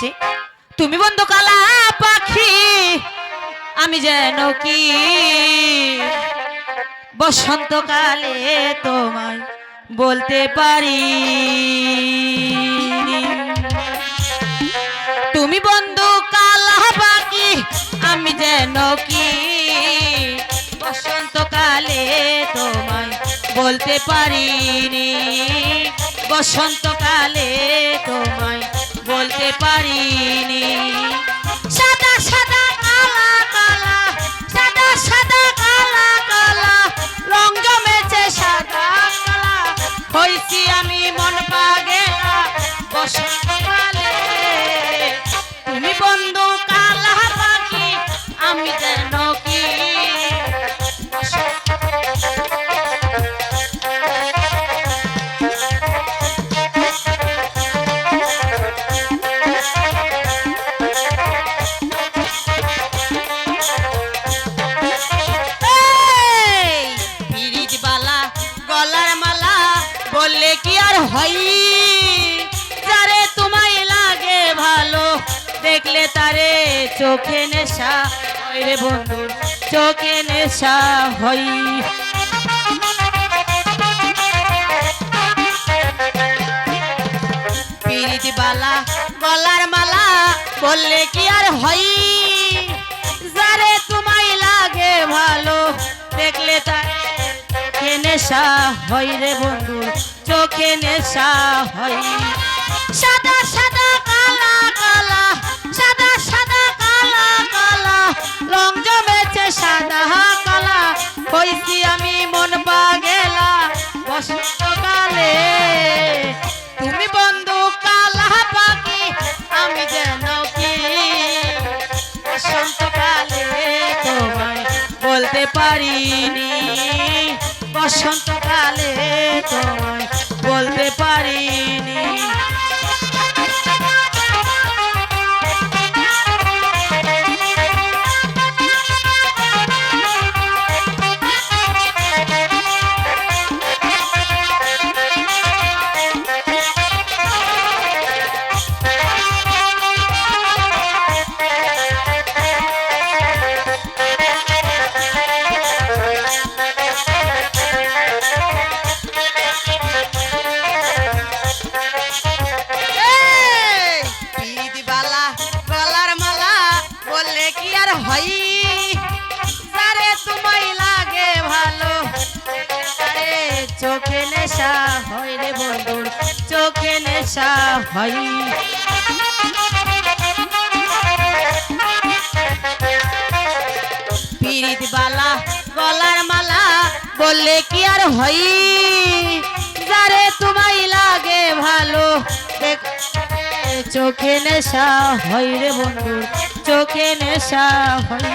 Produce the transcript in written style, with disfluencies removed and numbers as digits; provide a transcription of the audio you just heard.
লিখেছে, তুমি বন্ধু কালা পাখি আমি যেন কি বসন্তকালে তোমায় বলতে পারি। তুমি বন্ধু কালা পাখি আমি যেন কি বসন্তকালে তোমায় বলতে পারিনি, বসন্তকালে তোমায় বলতে পারিনি। সাদা সাদা কালা কালা, সাদা সাদা কালা কালা, রং জমেছে সাদা কালা, হইছি আমি মন পাগেলা বসন্তকালে। তুমি বন্ধু কালা পাখি আমি যেন কি বললে কি আর হয়, যারে তোমায় লাগে ভালো দেখলে তারে চোখে নেশা হয় রে বন্ধু, চোখে নেশা হয়। পিরিতি বালা গলার মালা বললে কি আর হয়, যারে তোমায় লাগে ভালো দেখলে তারে চোখে নেশা হয় রে বন্ধু, চোখে নেশা হয়। সাদা সাদা কালা কালা, সাদা সাদা কালা কালা, রং জমেছে সাদা কালা, হইছি আমি মন পাগেলা বসন্তকালে। তুমি বন্ধু কালা পাখি আমি যেন কি বসন্তকালে তোমায় বলতে পারিনি, বসন্তকালে তোমায় বলতে পারিনি। হয় যারে তোমায় লাগে ভালো তারে চোখে নেশা হয় রে বন্ধু, চোখে নেশা হয়। পিরিত বালা গলার মালা বললে কি আর হয়, যারে তোমায় লাগে ভালো চোখে নেশা হয় রে বন্ধু, চোখে নেশা হয়।